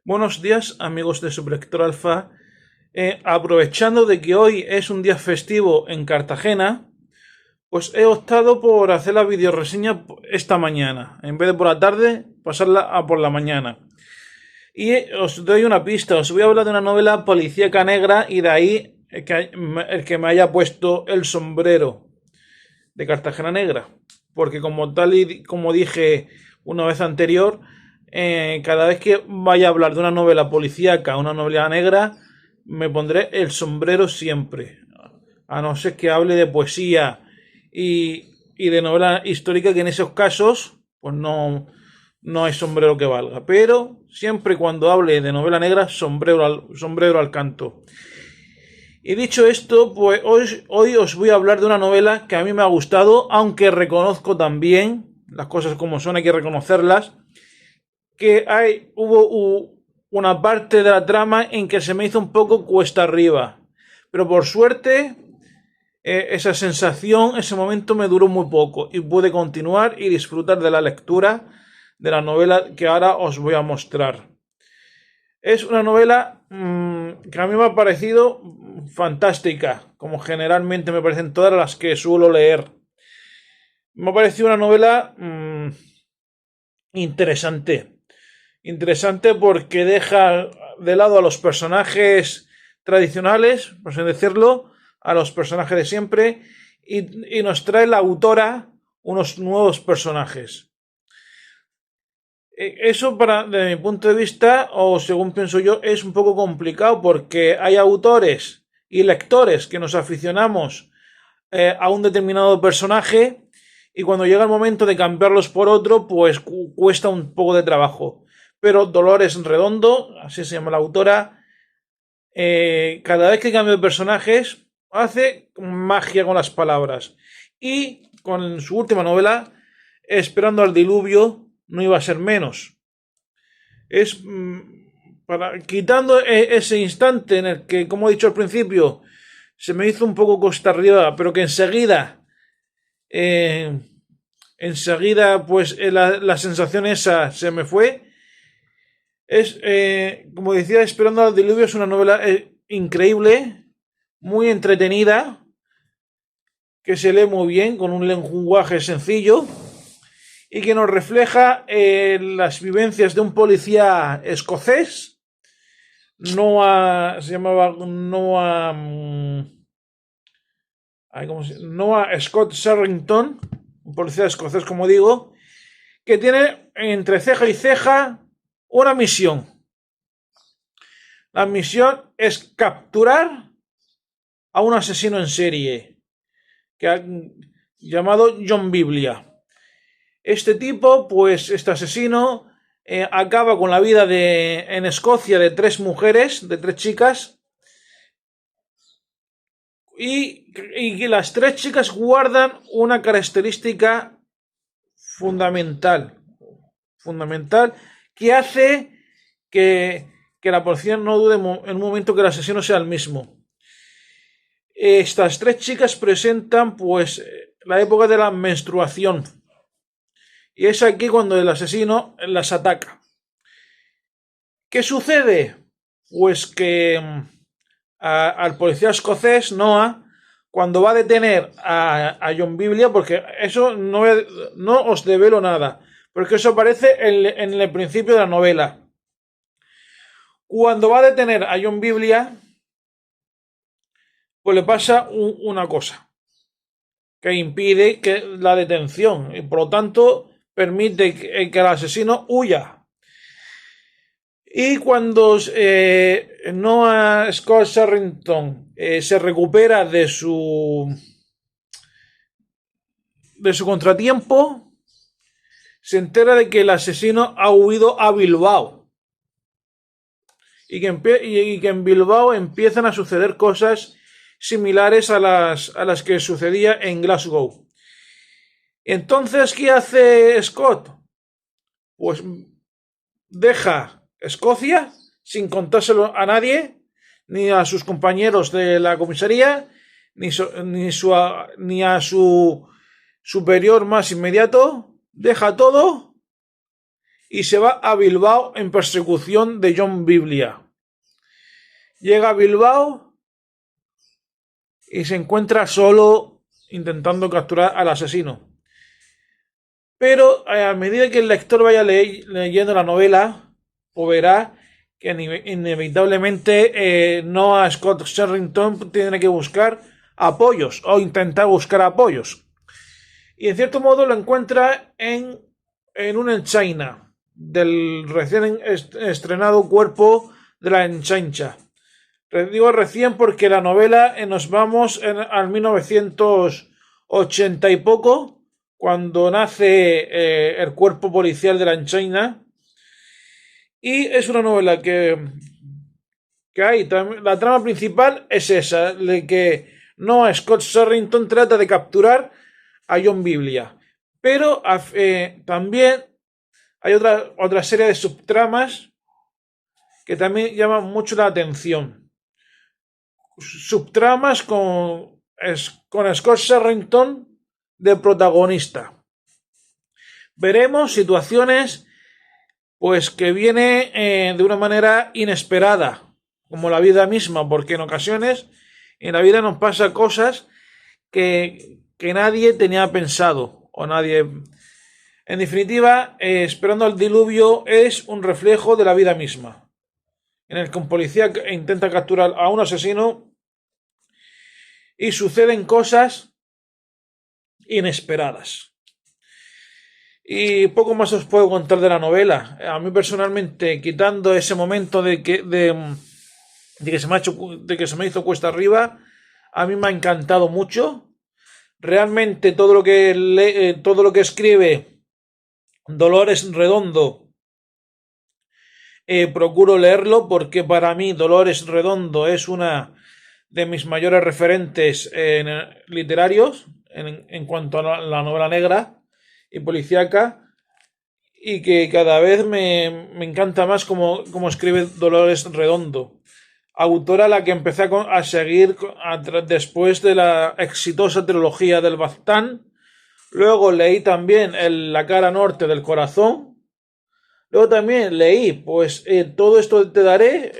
Buenos días, amigos de Sublector Alfa. Aprovechando de que hoy es un día festivo en Cartagena, pues he optado por hacer la videoreseña esta mañana. En vez de por la tarde, pasarla a por la mañana. Y os doy una pista, os voy a hablar de una novela policíaca negra y de ahí el que me haya puesto el sombrero de Cartagena Negra. Porque como tal y como dije una vez anterior, cada vez que vaya a hablar de una novela policíaca o una novela negra, me pondré el sombrero siempre. A no ser que hable de poesía y de novela histórica, que en esos casos, pues no hay sombrero que valga. Pero siempre cuando hable de novela negra, sombrero al canto. Y dicho esto, pues hoy os voy a hablar de una novela que a mí me ha gustado, aunque reconozco también, las cosas como son, hay que reconocerlas, que hubo una parte de la trama en que se me hizo un poco cuesta arriba. Pero por suerte, esa sensación, ese momento me duró muy poco y pude continuar y disfrutar de la lectura de la novela que ahora os voy a mostrar. Es una novela que a mí me ha parecido fantástica, como generalmente me parecen todas las que suelo leer. Me ha parecido una novela interesante. Interesante porque deja de lado a los personajes tradicionales, por así decirlo, a los personajes de siempre, y nos trae la autora unos nuevos personajes. Eso, desde mi punto de vista, o según pienso yo, es un poco complicado porque hay autores y lectores que nos aficionamos a un determinado personaje y cuando llega el momento de cambiarlos por otro, pues cuesta un poco de trabajo. Pero Dolores Redondo, así se llama la autora, cada vez que cambia de personajes, hace magia con las palabras. Y con su última novela, Esperando al diluvio, no iba a ser menos. Es quitando ese instante en el que, como he dicho al principio, se me hizo un poco costa arriba, pero que eh, enseguida, pues la sensación esa se me fue. Como decía, Esperando al diluvio es una novela increíble, muy entretenida, que se lee muy bien, con un lenguaje sencillo y que nos refleja las vivencias de un policía escocés. Se llamaba Noah Scott Sherrington, un policía escocés, como digo, que tiene entre ceja y ceja una misión. La misión es capturar a un asesino en serie llamado John Biblia. Este tipo, pues este asesino, acaba con la vida en Escocia de tres mujeres, de tres chicas, y las tres chicas guardan una característica fundamental, que hace que la policía no dude en un momento que el asesino sea el mismo. Estas tres chicas presentan pues la época de la menstruación y es aquí cuando el asesino las ataca. ¿Qué sucede? Pues que al policía escocés, Noah, cuando va a detener a John Biblia, porque eso no os develo nada, porque eso aparece en el principio de la novela. Cuando va a detener a John Biblia, pues le pasa una cosa que impide la detención y por lo tanto permite que el asesino huya. Y cuando Noah Scott Sherrington se recupera de su contratiempo, se entera de que el asesino ha huido a Bilbao y que en Bilbao empiezan a suceder cosas similares a las que sucedía en Glasgow. Entonces, ¿qué hace Scott? Pues deja Escocia sin contárselo a nadie, ni a sus compañeros de la comisaría, ni a su superior más inmediato. Deja todo y se va a Bilbao en persecución de John Biblia. Llega a Bilbao y se encuentra solo intentando capturar al asesino. Pero a medida que el lector vaya leyendo la novela, o verá que inevitablemente Noah Scott Sherrington tiene que buscar apoyos o intentar buscar apoyos. Y en cierto modo lo encuentra en un Enchaina del recién estrenado cuerpo de la Enchancha. Digo recién porque la novela nos vamos al 1980 y poco, cuando nace el cuerpo policial de la Enchaina. Y es una novela que hay. La trama principal es esa, de que Noah Scott Sherrington trata de capturar a John Biblia. Pero también hay otra serie de subtramas que también llaman mucho la atención. Subtramas con Scott Sherrington de protagonista. Veremos situaciones pues que viene de una manera inesperada, como la vida misma, porque en ocasiones en la vida nos pasa cosas que nadie tenía pensado, o nadie. En definitiva, Esperando al diluvio es un reflejo de la vida misma, en el que un policía intenta capturar a un asesino y suceden cosas inesperadas. Y poco más os puedo contar de la novela. A mí personalmente, quitando ese momento de que se me hizo cuesta arriba, a mí me ha encantado mucho. Realmente todo lo que escribe Dolores Redondo, procuro leerlo, porque para mí Dolores Redondo es una de mis mayores referentes literarios en cuanto a la novela negra y policíaca, y que cada vez me encanta más como escribe Dolores Redondo, autora a la que empecé a seguir después de la exitosa trilogía del Baztán. Luego leí también La cara norte del corazón. Luego también leí pues Todo esto te daré,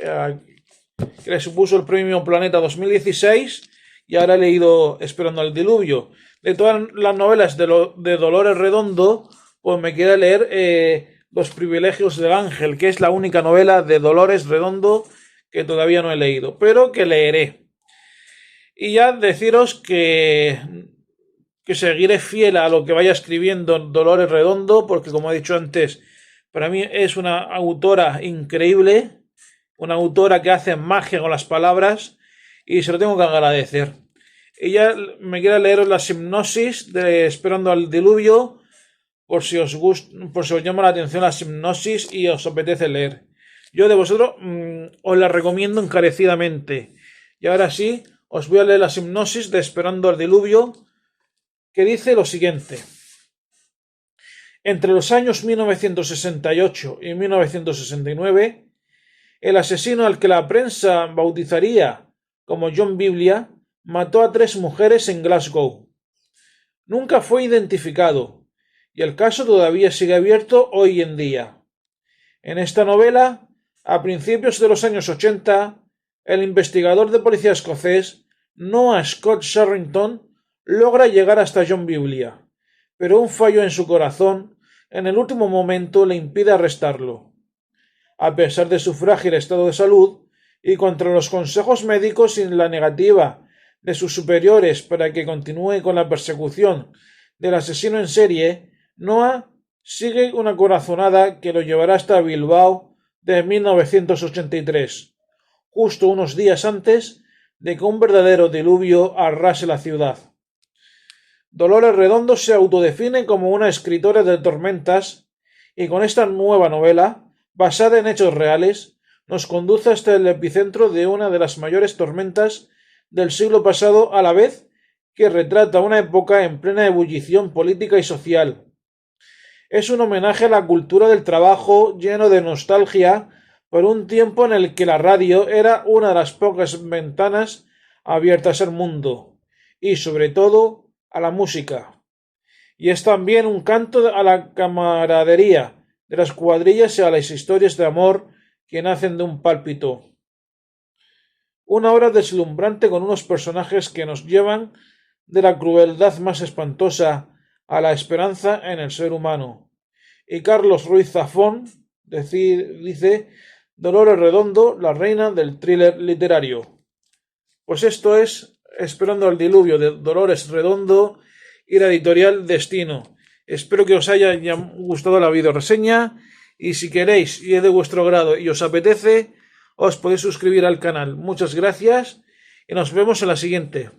que le supuso el premio Planeta 2016, y ahora he leído Esperando al diluvio. De todas las novelas de Dolores Redondo, pues me queda leer Los privilegios del ángel, que es la única novela de Dolores Redondo que todavía no he leído, pero que leeré. Y ya deciros que seguiré fiel a lo que vaya escribiendo Dolores Redondo, porque como he dicho antes, para mí es una autora increíble, una autora que hace magia con las palabras, y se lo tengo que agradecer. Ella me quiere leer la hipnosis de Esperando al diluvio, por si os llama la atención la hipnosis y os apetece leer. Yo de vosotros os la recomiendo encarecidamente. Y ahora sí, os voy a leer la hipnosis de Esperando al diluvio, que dice lo siguiente. Entre los años 1968 y 1969, el asesino al que la prensa bautizaría como John Biblia mató a 3 mujeres en Glasgow. Nunca fue identificado, y el caso todavía sigue abierto hoy en día. En esta novela, a principios de los años 80, el investigador de policía escocés Noah Scott Sherrington logra llegar hasta John Biblia, pero un fallo en su corazón en el último momento le impide arrestarlo. A pesar de su frágil estado de salud y contra los consejos médicos y la negativa de sus superiores para que continúe con la persecución del asesino en serie, Noah sigue una corazonada que lo llevará hasta Bilbao de 1983, justo unos días antes de que un verdadero diluvio arrase la ciudad. Dolores Redondo se autodefine como una escritora de tormentas, y con esta nueva novela, basada en hechos reales, nos conduce hasta el epicentro de una de las mayores tormentas del siglo pasado, a la vez que retrata una época en plena ebullición política y social. Es un homenaje a la cultura del trabajo, lleno de nostalgia por un tiempo en el que la radio era una de las pocas ventanas abiertas al mundo, y sobre todo a la música. Y es también un canto a la camaradería de las cuadrillas y a las historias de amor que nacen de un pálpito. Una obra deslumbrante con unos personajes que nos llevan de la crueldad más espantosa a la esperanza en el ser humano. Y Carlos Ruiz Zafón dice Dolores Redondo, la reina del thriller literario. Pues esto es Esperando el diluvio de Dolores Redondo y la editorial Destino. Espero que os haya gustado la videoreseña y si queréis y es de vuestro grado y os apetece, os podéis suscribir al canal. Muchas gracias y nos vemos en la siguiente.